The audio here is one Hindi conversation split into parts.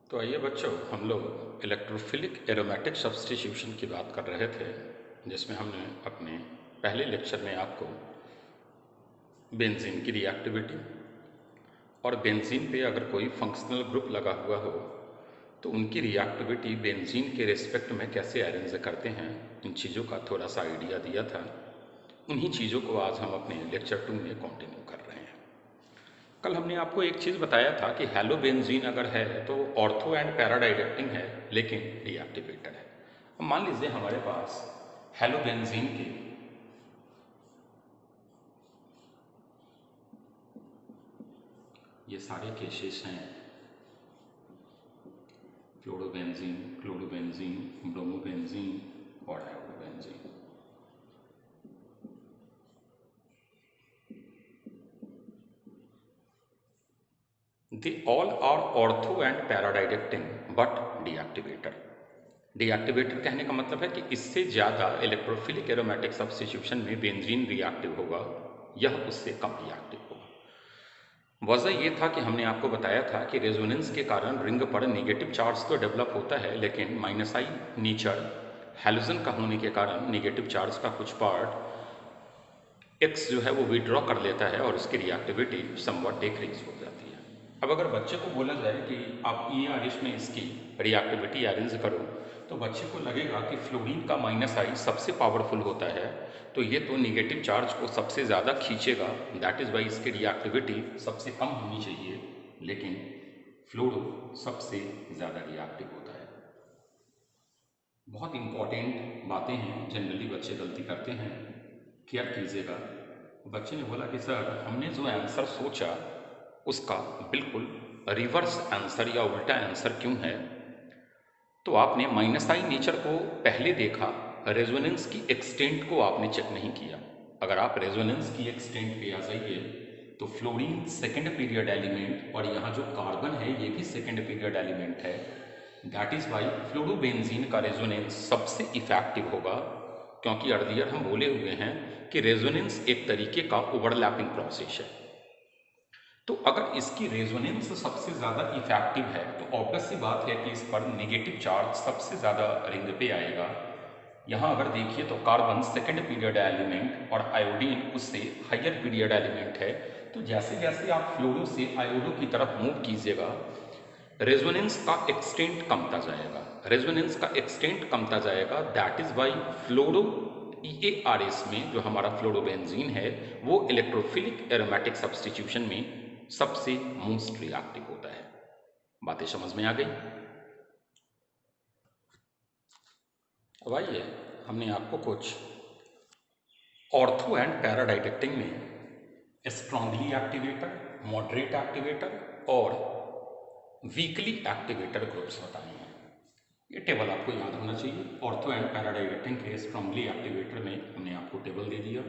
तो आइए बच्चों, हम लोग इलेक्ट्रोफिलिक एरोमेटिक सब्स्टिट्यूशन की बात कर रहे थे, जिसमें हमने अपने पहले लेक्चर में आपको बेंजीन की रिएक्टिविटी और बेंजीन पे अगर कोई फंक्शनल ग्रुप लगा हुआ हो तो उनकी रिएक्टिविटी बेंजीन के रिस्पेक्ट में कैसे अरेंज करते हैं, इन चीज़ों का थोड़ा सा आइडिया दिया था। उन्हीं चीज़ों को आज हम अपने लेक्चर 2 में कंटिन्यू कर रहे हैं। कल हमने आपको एक चीज़ बताया था कि हेलोबेंजीन अगर है तो ऑर्थो एंड पैराडाइलेक्टिंग है, लेकिन डीएक्टिवेटेड है। अब मान लीजिए हमारे पास हेलोबेंजीन के ये सारे केसेस हैं, फ्लोरोबेंजीन, क्लोरोबेंजीन, ब्रोमोबेंजीन और iodobenzene. They all are ortho and para directing but deactivator. Deactivator कहने का मतलब है कि इससे ज़्यादा इलेक्ट्रोफिलिक एरोमेटिक सब्स्टिट्यूशन में बेंजीन रिएक्टिव होगा, यह उससे कम रिएक्टिव होगा। वजह यह था कि हमने आपको बताया था कि रेजोनेंस के कारण रिंग पर नेगेटिव चार्ज तो डेवलप होता है, लेकिन माइनस आई नेचर हैलोजन का होने के कारण नेगेटिव चार्ज का कुछ पार्ट एक्स जो है वो विड्रॉ कर लेता है और उसकी रिएक्टिविटी समवट डिक्रीज हो जाती है। अब अगर बच्चे को बोला जाए कि आप ई आर एस में इसकी रिएक्टिविटी अरेंज करो, तो बच्चे को लगेगा कि फ्लोरीन का माइनस आई सबसे पावरफुल होता है, तो ये तो निगेटिव चार्ज को सबसे ज़्यादा खींचेगा, दैट इज़ वाई इसकी रिएक्टिविटी सबसे कम होनी चाहिए, लेकिन फ्लोरो सबसे ज़्यादा रिएक्टिव होता है। बहुत इंपॉर्टेंट बातें हैं, जनरली बच्चे गलती करते हैं, केयर कीजिएगा। बच्चे ने बोला कि सर हमने जो आंसर सोचा उसका बिल्कुल रिवर्स आंसर या उल्टा आंसर क्यों है। तो आपने माइनस आई नेचर को पहले देखा, रेजोनेंस की एक्सटेंट को आपने चेक नहीं किया। अगर आप रेजोनेंस की एक्सटेंट पे आ जाइए तो फ्लोरीन सेकेंड पीरियड एलिमेंट और यहाँ जो कार्बन है ये भी सेकेंड पीरियड एलिमेंट है, दैट इज़ वाई फ्लोरोबेंजीन का रेजोनेंस सबसे इफेक्टिव होगा, क्योंकि अर्लियर हम बोले हुए हैं कि रेजोनेंस एक तरीके का ओवरलैपिंग प्रोसेस है। तो अगर इसकी रेजोनेंस सबसे ज़्यादा इफेक्टिव है तो ऑब्वियस सी बात है कि इस पर नेगेटिव चार्ज सबसे ज़्यादा रिंग पे आएगा। यहाँ अगर देखिए तो कार्बन सेकेंड पीरियड एलिमेंट और आयोडीन उससे हायर पीरियड एलिमेंट है, तो जैसे जैसे आप फ्लोरो से आयोडो की तरफ मूव कीजिएगा रेजोनेंस का एक्सटेंट कमता जाएगा, रेजोनेंस का एक्सटेंट कमता जाएगा, that is Y fluoro EARS में जो हमारा फ्लोरोबेंजीन है वो इलेक्ट्रोफिलिक एरोमेटिक सब्स्टिट्यूशन में सबसे मोस्ट रिएक्टिव होता है। बातें समझ में आ गई। अब आइए हमने आपको कुछ ऑर्थो एंड पैराडाइलेक्टिंग में स्ट्रांगली एक्टिवेटर, मॉडरेट एक्टिवेटर और वीकली एक्टिवेटर ग्रुप्स बताए हैं। ये टेबल आपको याद होना चाहिए। ऑर्थो एंड पैराडाइलेक्टिंग के स्ट्रांगली एक्टिवेटर में हमने आपको टेबल दे दिया,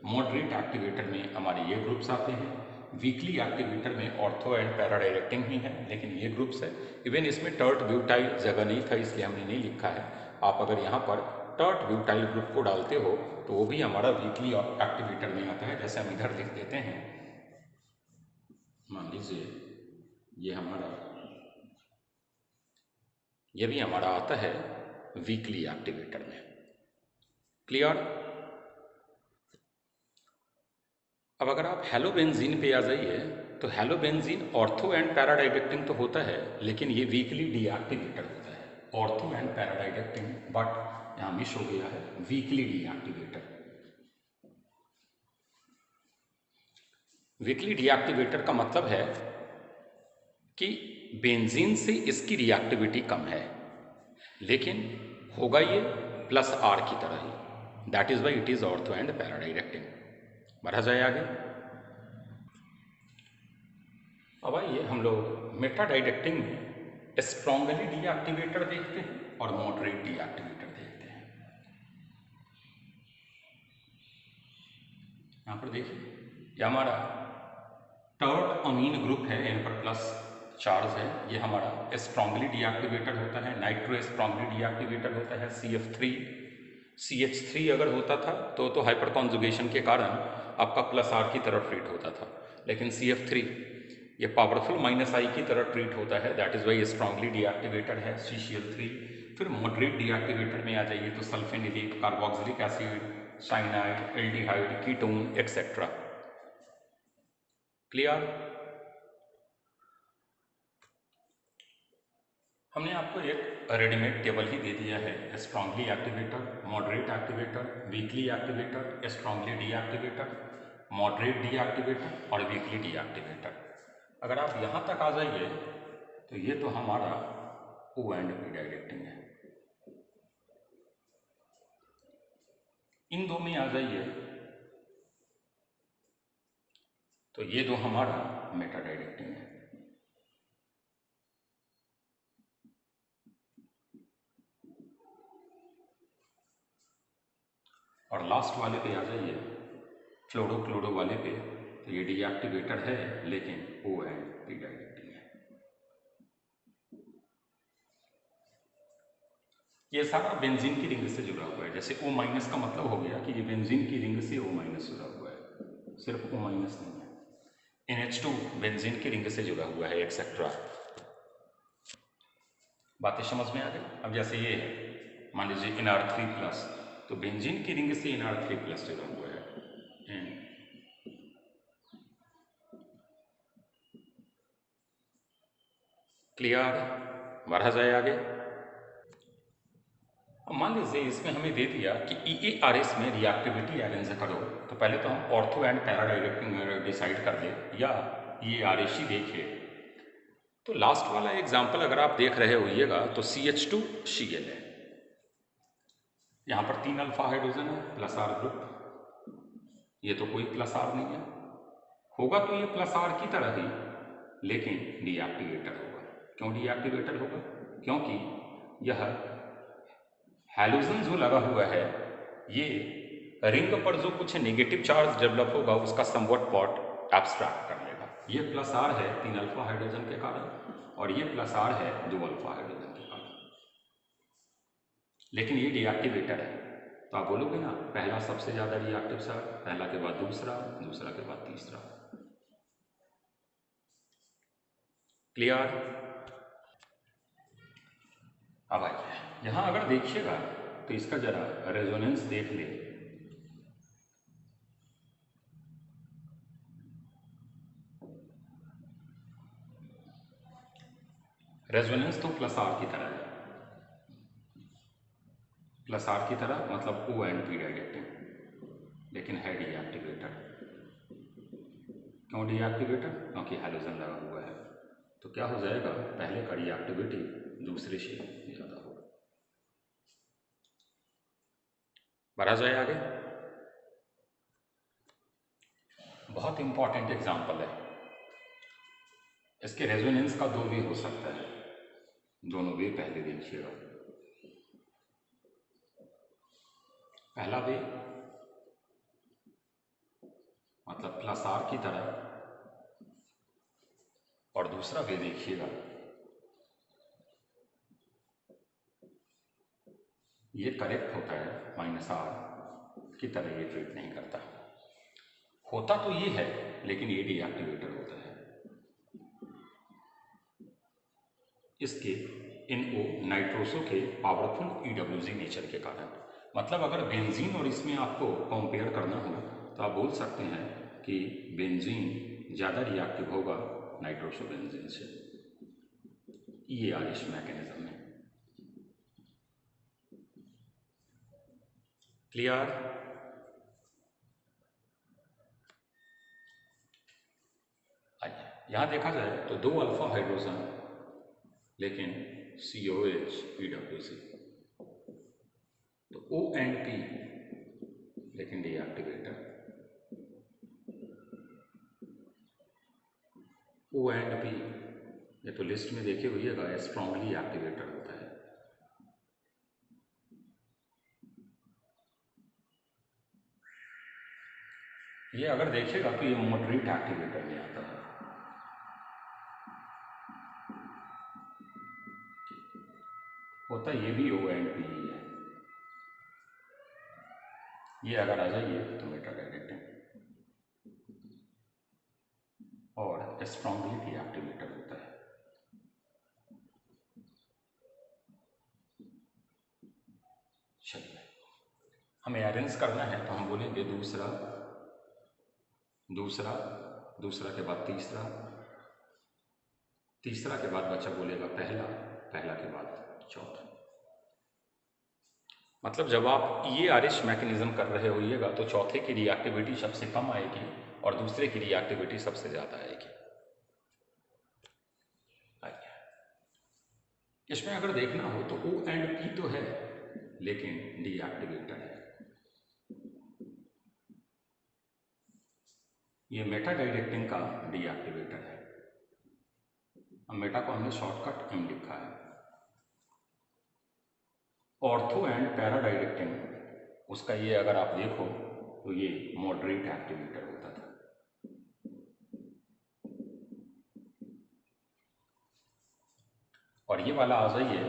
मॉडरेट एक्टिवेटर में हमारे ये ग्रुप्स आते हैं, वीकली एक्टिवेटर में ऑर्थो एंड पैराडाइलेक्टिंग ही है लेकिन ये ग्रुप्स है। इवन इसमें टर्ट ब्यूटाइल जगह नहीं था इसलिए हमने नहीं लिखा है। आप अगर यहाँ पर टर्ट ब्यूटाइल ग्रुप को डालते हो तो वो भी हमारा वीकली एक्टिवेटर में आता है। जैसे हम इधर लिख देते हैं, मान लीजिए ये भी हमारा आता है वीकली एक्टिवेटर में। क्लियर। अब अगर आप हेलोबेंजीन पे आ जाइए तो हेलोबेंजीन ऑर्थो एंड पैराडाइलेक्टिंग तो होता है लेकिन ये वीकली डीएक्टिवेटर होता है। ऑर्थो एंड पैराडाइलेक्टिंग, बट यहाँ मिस हो गया है वीकली डीएक्टिवेटर। वीकली डीएक्टिवेटर का मतलब है कि बेंजीन से इसकी रिएक्टिविटी कम है, लेकिन होगा ये प्लस आर की तरह ही, that is why it is ortho and para directing. बढ़ा जाए आगे। अब आइए हम लोग मेटाडाइलेक्टिंग में स्ट्रॉन्गली डीएक्टिवेटर देखते हैं और मॉडरेट डीएक्टिवेटर देखते हैं। यहाँ पर देखिए ये हमारा टर्ट अमीन ग्रुप है, इन पर प्लस चार्ज है, ये हमारा स्ट्रॉन्गली डीएक्टिवेटर होता है। नाइट्रो स्ट्रॉन्गली डीएक्टिवेटर होता है। CF3 CH3 अगर होता था तो हाइपर कॉन्जुगेशन के कारण आपका प्लस आर की तरफ ट्रीट होता था, लेकिन CF3 ये पावरफुल माइनस आई की तरह ट्रीट होता है, that is why strongly deactivated है CCl3। फिर मॉडरेट डीएक्टिवेटर में आ जाइए तो sulphanilic, carboxylic acid, cyanide, aldehyde, ketone etcetera. Clear? हमने आपको एक रेडीमेड टेबल ही दे दिया है, strongly activator, moderate activator, weakly activator, strongly deactivator, moderate deactivator और वीकली डीएक्टिवेटर। अगर आप यहाँ तक आ जाइए तो ये तो हमारा O एंड P डायरेक्टिंग है। इन दो में आ जाइए तो ये दो हमारा मेटा डायरेक्टिंग है। और लास्ट वाले पे आ जाइए फ्लोरो क्लोरो वाले पे, तो ये डीएक्टिवेटर है लेकिन O एंड P डायरेक्टिंग है। ये सारा बेंजीन की रिंग से जुड़ा हुआ है। जैसे O माइनस का मतलब हो गया कि ये बेंजीन की रिंग से O माइनस जुड़ा हुआ है, सिर्फ O माइनस नहीं है। NH2 बेंजीन की रिंग से जुड़ा हुआ है एक्सेट्रा। बातें समझ में आ गई? अब जैसे ये है, मान लीजिए NR3+, तो बेंजीन की रिंग से NR3+ जुड़ा हुआ है। क्लियर? बढ़ा जाए आगे। अब मान लीजिए इसमें हमें दे दिया कि EARS में रिएक्टिविटी अरेंज करो, तो पहले तो हम ortho and para directing decide कर लें या EARS ही देखिए। तो लास्ट वाला एग्जाम्पल अगर आप देख रहे होइएगा तो CH2Cl है। यहाँ पर 3 अल्फा हाइड्रोजन है, प्लस R ग्रुप। ये तो कोई प्लस R नहीं है, होगा तो ये प्लस R की तरह ही, लेकिन डीएक्टिवेटर होगा। क्यों डीएक्टिवेटर होगा? क्योंकि यह हैलोजन जो लगा हुआ है, ये रिंग पर जो कुछ नेगेटिव चार्ज डेवलप होगा उसका समवट पार्ट एब्स्ट्रैक्ट कर लेगा। ये प्लस R है 3 अल्फा हाइड्रोजन के कारण, और ये प्लस R है 2 अल्फा हाइड्रोजन के कारण, लेकिन ये डीएक्टिवेटर है। तो आप बोलोगे ना, पहला सबसे ज़्यादा रिएक्टिव चार्ज, पहला के बाद दूसरा, दूसरा के बाद तीसरा। क्लियर? अब आइए यहाँ अगर देखिएगा तो इसका जरा रेजोनेंस देख ले। रेजोनेंस तो प्लस R की तरह है, प्लस R की तरह मतलब O एंड P डायरेक्टिंग, लेकिन है डीएक्टिवेटर। क्यों डीएक्टिवेटर? क्योंकि हैलोजन लगा हुआ है। तो क्या हो जाएगा, पहले का रिएक्टिविटी दूसरे से ज़्यादा होगा। बढ़ा जाए आगे। बहुत इंपॉर्टेंट एग्जाम्पल है, इसके रेजोनेंस का 2 वे हो सकता है, दोनों वे पहले देखिएगा। पहला वे मतलब प्लस R की तरह, और दूसरा वे देखिएगा, ये करेक्ट होता है माइनस R की तरह, ये ट्रीट नहीं करता। होता तो ये है लेकिन ये डीएक्टिवेटर होता है। इसके NO नाइट्रोसो के पावरफुल EWG नेचर के कारण। मतलब अगर बेंजीन और इसमें आपको कंपेयर करना हो तो आप बोल सकते हैं कि बेंजीन ज़्यादा रिएक्टिव होगा नाइट्रोसो बेंजीन से, EARS मैकेनिज्म में। क्लियर? आइए यहाँ देखा जाए तो 2 अल्फा हाइड्रोजन लेकिन COH EWG, तो O एंड P लेकिन डीएक्टिवेटर। O एंड P ये तो लिस्ट में देखे हुईएगा, स्ट्रांगली एक्टिवेटर होता है। ये अगर देखेगा तो ये मॉडरेट एक्टिवेटर में आता है। होता ये भी O एंड P ही है। ये अगर आ जाइए तो मेटा डायरेक्टिंग और स्ट्रांगली हमें अरेंज करना है तो हम बोलेंगे दूसरा, दूसरा, दूसरा के बाद तीसरा, तीसरा के बाद बच्चा बोलेगा पहला, पहला के बाद चौथा। मतलब जब आप ये आरिश मैकेनिज्म कर रहे होइएगा तो चौथे की रिएक्टिविटी सबसे कम आएगी और दूसरे की रिएक्टिविटी सबसे ज़्यादा आएगी। इसमें अगर देखना हो तो O एंड P तो है लेकिन डीएक्टिवेटर है। ये मेटा डायरेक्टिंग का डीएक्टिवेटर है। अब मेटा को हमने शॉर्टकट M लिखा है। ऑर्थो एंड पैरा डायरेक्टिंग, उसका ये अगर आप देखो तो ये मॉडरेट एक्टिवेटर होता था। और ये वाला आ जाइए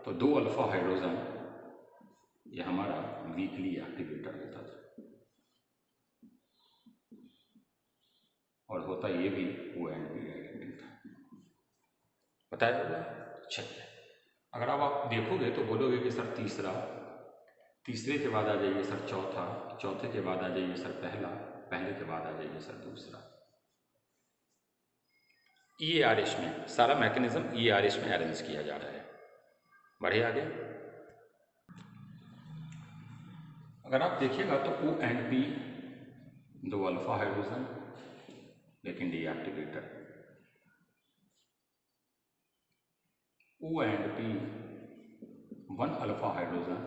तो 2 अल्फा हाइड्रोजन, ये हमारा वीकली एक्टिवेटर होता था। और होता ये भी O एंड P डायरेक्टिंग था। बताया हुआ? चलिए, अगर अब आप देखोगे तो बोलोगे कि सर तीसरा, तीसरे के बाद आ जाइए सर चौथा, चौथे के बाद आ जाइए सर पहला, पहले के बाद आ जाइए सर दूसरा। ई आर एस में सारा मैकेनिज्म ई आर एस में अरेंज किया जा रहा है। बढ़े आगे। अगर आप देखिएगा तो O and P 2 alpha hydrogen लेकिन deactivator, O and P 1 alpha hydrogen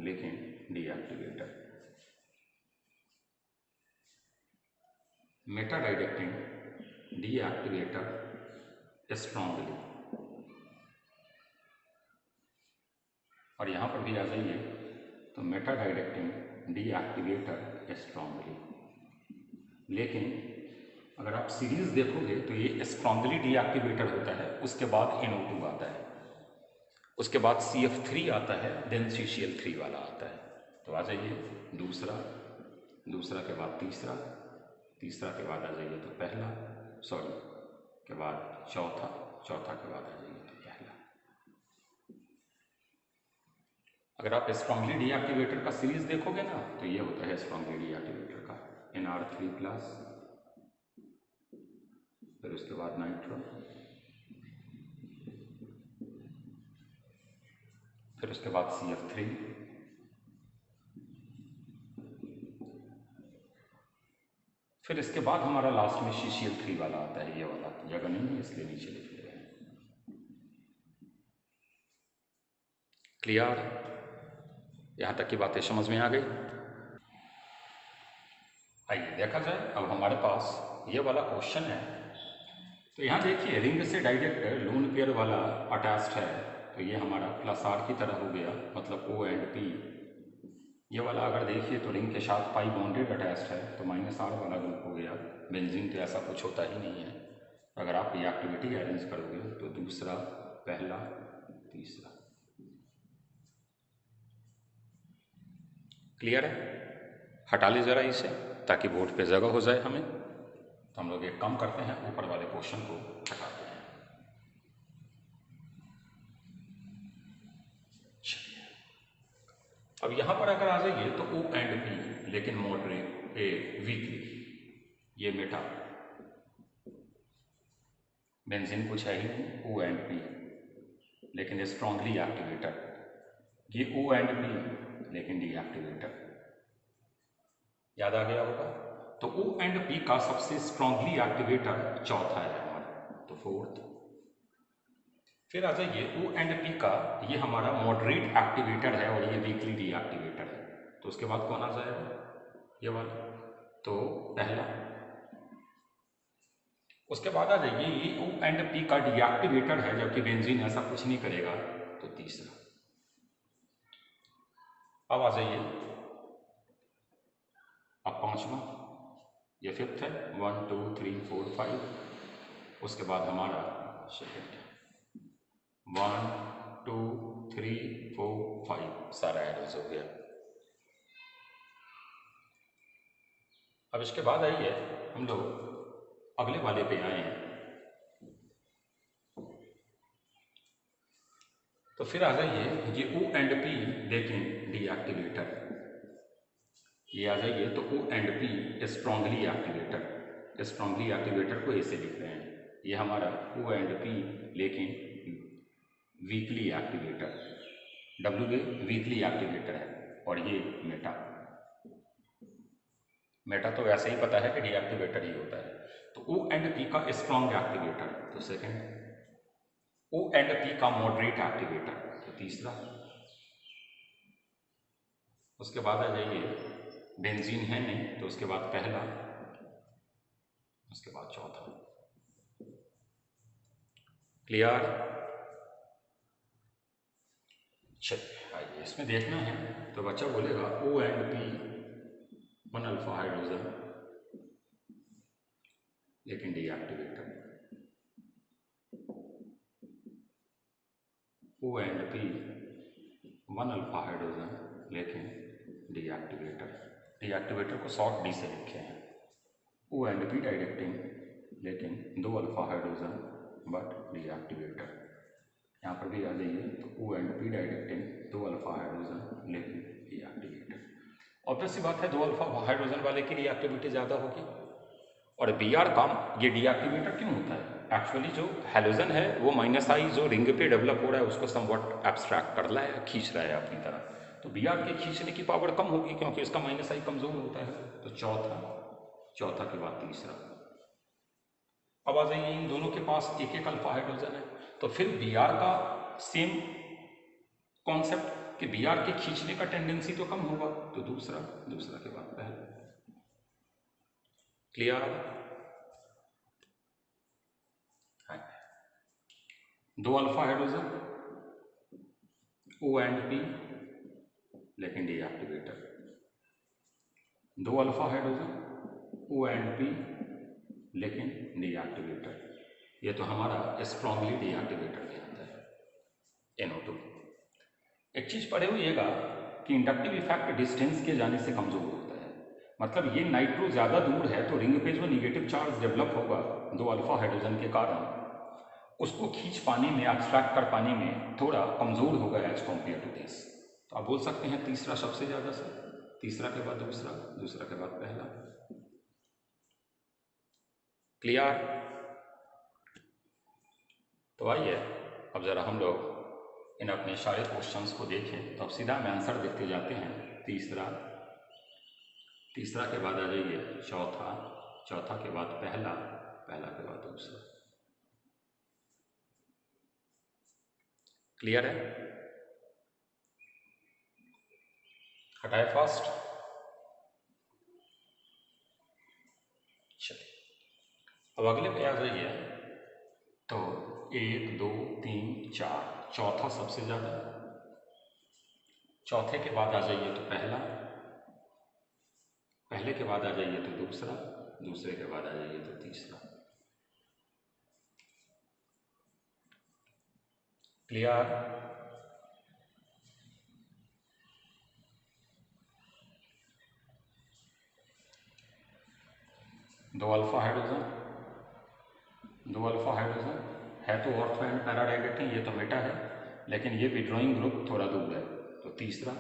लेकिन deactivator. Meta directing deactivator strongly. और यहाँ पर भी आ जाइए तो मेटा डायरेक्टिंग डीएक्टिवेटर स्ट्रांगली। लेकिन अगर आप सीरीज देखोगे तो ये स्ट्रांगली डीएक्टिवेटर होता है, उसके बाद NO2 आता है, उसके बाद CF3 आता है, देन CCl3 वाला आता है। तो आ जाइए दूसरा, दूसरा के बाद तीसरा, तीसरा के बाद आ जाइए तो पहला, सॉरी के बाद चौथा, चौथा के बाद आ जाइए तो पहला। अगर आप स्ट्रांगली डीएक्टिवेटर का सीरीज देखोगे ना तो ये होता है स्ट्रांगली डीएक्टिवेटर का NR3+, फिर उसके बाद नाइट्रो, फिर उसके बाद CF3, फिर इसके बाद हमारा लास्ट में CCl3 वाला आता है। ये वाला जगह नहीं है इसलिए नीचे लिख ले रहे हैं। क्लियर? यहाँ तक की बातें समझ में आ गई? आइए देखा जाए, अब हमारे पास ये वाला क्वेश्चन है। तो यहाँ देखिए रिंग से डायरेक्ट लोन पेयर वाला अटैच्ड है, तो ये हमारा +R की तरह हो गया, मतलब O एंड P। ये वाला अगर देखिए तो रिंग के साथ पाई बॉन्डेड अटैच्ड है, तो -R वाला ग्रुप हो गया। बेंजीन तो ऐसा कुछ होता ही नहीं है। अगर आप रिएक्टिविटी अरेंज करोगे तो दूसरा, पहला, तीसरा। क्लियर है? हटा ली जरा इसे ताकि बोर्ड पे जगह हो जाए हमें। तो हम लोग एक काम करते हैं, ऊपर वाले क्वेश्चन को हटाते हैं। चलिए, अब यहां पर अगर आ जाइए तो O एंड P लेकिन मॉडरेट वीकली, ये मेटा, बेंजीन कुछ है ही नहीं, O एंड P लेकिन स्ट्रांगली एक्टिवेटर, ये O एंड P लेकिन डीएक्टिवेटर। याद आ गया होगा? तो O एंड P का सबसे स्ट्रांगली एक्टिवेटर चौथा है हमारा, तो फोर्थ। फिर आ जाइए O एंड P का ये हमारा मॉडरेट एक्टिवेटर है और ये वीकली डीएक्टिवेटर है, तो उसके बाद कौन आ जाएगा? ये वाला, तो पहला। उसके बाद आ जाइए ये O एंड P का डीएक्टिवेटर है जबकि बेंजीन ऐसा कुछ नहीं करेगा, तो तीसरा। अब आ जाइए अब पांचवा, ये फिफ्थ है, 1 2 3 4 5। उसके बाद हमारा सेकेंड, 1 2 3 4 5 सारा एरोज हो गया। अब इसके बाद आइए हम लोग अगले वाले पे आए हैं। तो फिर आ जाइए ये O एंड P लेकिन डीएक्टिवेटर, ये आ जाइए तो O and P strongly activator, strongly activator को ऐसे लिख रहे हैं, ये हमारा O एंड P लेकिन weekly activator, W weekly activator है, और ये मेटा, मेटा तो वैसे ही पता है कि डीएक्टिवेटर ही होता है। तो O एंड P का स्ट्रॉन्ग एक्टिवेटर तो सेकेंड, O एंड P का मॉडरेट एक्टिवेटर तो तीसरा, उसके बाद आ जाइए बेंजीन है नहीं तो उसके बाद पहला, उसके बाद चौथा। क्लियर? चलिए आइए इसमें देखना है, तो बच्चा बोलेगा O and P 1 alpha hydrogen लेकिन deactivator, O and P 1 alpha hydrogen लेकिन डीएक्टिवेटर, डीएक्टिवेटर को शॉर्ट डी से लिखे हैं। O एंड P डायरेक्टिंग लेकिन 2 अल्फा हाइड्रोजन बट डीएक्टिवेटर, यहाँ पर भी आ जाइए तो O and P directing 2 alpha hydrogen लेकिन डीएक्टिवेटर। ऑब्वियस सी बात है 2 अल्फा हाइड्रोजन वाले की रिएक्टिविटी ज़्यादा होगी, और Br का ये डीएक्टिवेटर क्यों होता है? एक्चुअली जो हैलोजन है वो -I जो रिंग पे डेवलप हो रहा है उसको समवट एब्स्ट्रैक्ट कर रहा है, खींच रहा है अपनी तरफ, तो Br के खींचने की पावर कम होगी क्योंकि इसका -I कमजोर होता है। तो चौथा, चौथा के बाद तीसरा। अब आ जाइए इन दोनों के पास एक एक अल्फा हाइड्रोजन है, तो फिर Br का सेम कॉन्सेप्ट कि Br के खींचने का टेंडेंसी तो कम होगा, तो दूसरा, दूसरा के बाद पहला। Clear? 2 alpha hydrogen O and P लेकिन deactivator, 2 alpha hydrogen O and P लेकिन डीएक्टिवेटर, ये तो हमारा स्ट्रांगली डीएक्टिवेटर कहलाता है NO2। एक चीज पढ़े हुईएगा कि इंडक्टिव इफेक्ट डिस्टेंस के जाने से कमजोर होता है, मतलब ये नाइट्रो ज्यादा दूर है तो रिंग पे जो निगेटिव चार्ज डेवलप होगा 2 अल्फा हाइड्रोजन के कारण, उसको खींच पाने में, एक्सट्रैक्ट कर पाने में थोड़ा कमजोर होगा एज कम्पेयर टू दिस। तो आप बोल सकते हैं तीसरा सबसे ज्यादा से, तीसरा के बाद दूसरा, दूसरा के बाद पहला। क्लियर? तो आइए अब जरा हम लोग इन अपने सारे क्वेश्चंस को देखें, तो अब सीधा हम आंसर देखते जाते हैं। तीसरा, तीसरा के बाद आ जाइए चौथा, चौथा के बाद पहला, पहला के बाद दूसरा। क्लियर है? हटाए फास्ट। चलिए अब अगले पे आ जाइए, तो 1 2 3 4, चौथा सबसे ज़्यादा, चौथे के बाद आ जाइए तो पहला, पहले के बाद आ जाइए तो दूसरा, दूसरे के बाद आ जाइए तो तीसरा। क्लियर? दो अल्फा हाइड्रोजन, 2 अल्फा हाइड्रोजन है तो ऑर्थो एंड पैरा डायरेक्टिंग, ये तो मेटा है, लेकिन ये विड्रॉइंग ग्रुप थोड़ा दूर है, तो तीसरा,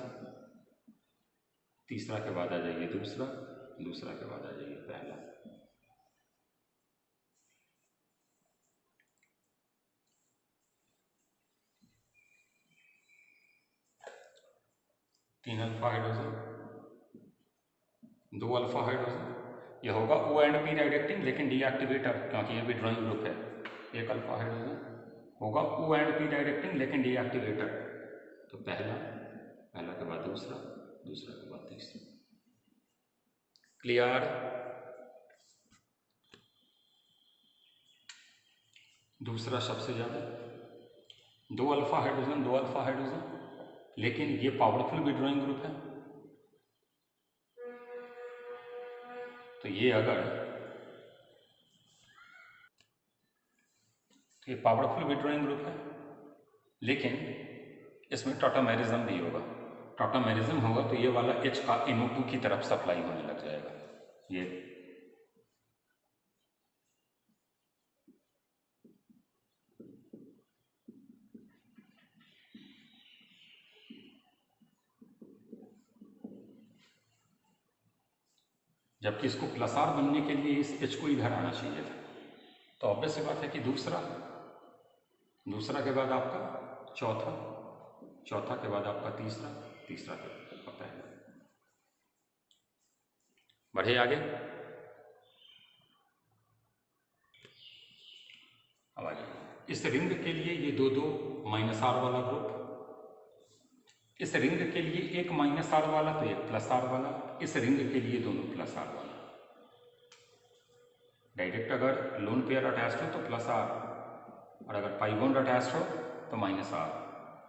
तीसरा के बाद आ जाइए दूसरा, दूसरा के बाद आ जाइए पहला। तीन अल्फा हाइड्रोजन, 2 अल्फा हाइड्रोजन, ये होगा O एंड P डायरेक्टिंग लेकिन डीएक्टिवेटर क्योंकि ये विड्रॉइंग ग्रुप है। एक अल्फा हाइड्रोजन होगा O एंड P डायरेक्टिंग लेकिन डीएक्टिवेटर, तो पहला, पहला के बाद दूसरा, दूसरा के बाद तीसरा। क्लियर? दूसरा सबसे ज़्यादा, 2 अल्फा हाइड्रोजन, 2 अल्फा हाइड्रोजन, लेकिन ये पावरफुल विड्रॉइंग ग्रुप है, तो ये अगर, तो ये पावरफुल विड्रॉइंग ग्रुप है, लेकिन इसमें टॉटामेरिज्म भी होगा, टॉटामेरिज्म होगा तो ये वाला H का NO2 की तरफ सप्लाई होने लग जाएगा। ये जबकि इसको प्लस आर बनने के लिए इस एच को इधर आना चाहिए था। तो ऑब्वियस सी बात है कि दूसरा के बाद आपका चौथा, चौथा के बाद आपका तीसरा, तीसरा के बाद आपका पहला। बढ़े आगे। अब आगे इस रिंग के लिए ये दो दो माइनस आर वाला ग्रुप, इस रिंग के लिए एक माइनस आर वाला तो एक प्लस आर वाला, इस रिंग के लिए दोनों प्लस आर वाला। डायरेक्ट अगर लोन पेयर अटैच्ड हो तो प्लस आर, और अगर पाई बॉन्ड अटैच्ड हो तो माइनस आर।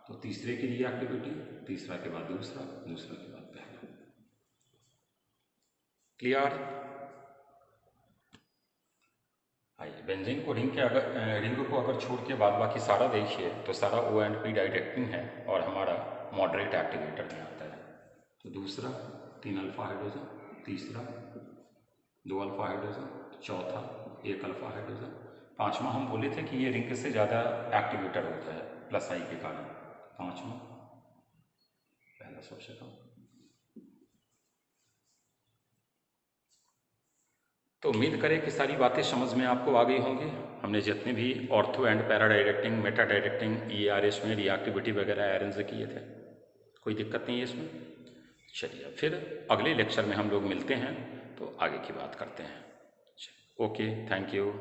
तो तीसरे के लिए एक्टिविटी, तीसरा के बाद दूसरा, दूसरा के बाद पहला। क्लियर? आइए बेंजीन को रिंग को अगर छोड़ के बाद बाकी सारा देखिए तो सारा O एंड P डायरेक्टिंग है और हमारा मॉडरेट एक्टिवेटर में आता है। तो दूसरा 3 अल्फा हाइड्रोजन, तीसरा 2 अल्फा हाइड्रोजन, चौथा 1 अल्फा हाइड्रोजन, पांचवा हम बोले थे कि ये रिंग से ज़्यादा एक्टिवेटर होता है प्लस आई के कारण, पांचवा पहला सबसे कम। तो उम्मीद करें कि सारी बातें समझ में आपको आ गई होंगी। हमने जितने भी ortho and para directing, Meta directing, ERS में रिएक्टिविटी वगैरह अरेंज किए थे, कोई दिक्कत नहीं है इसमें। चलिए फिर अगले लेक्चर में हम लोग मिलते हैं तो आगे की बात करते हैं। Okay, thank you.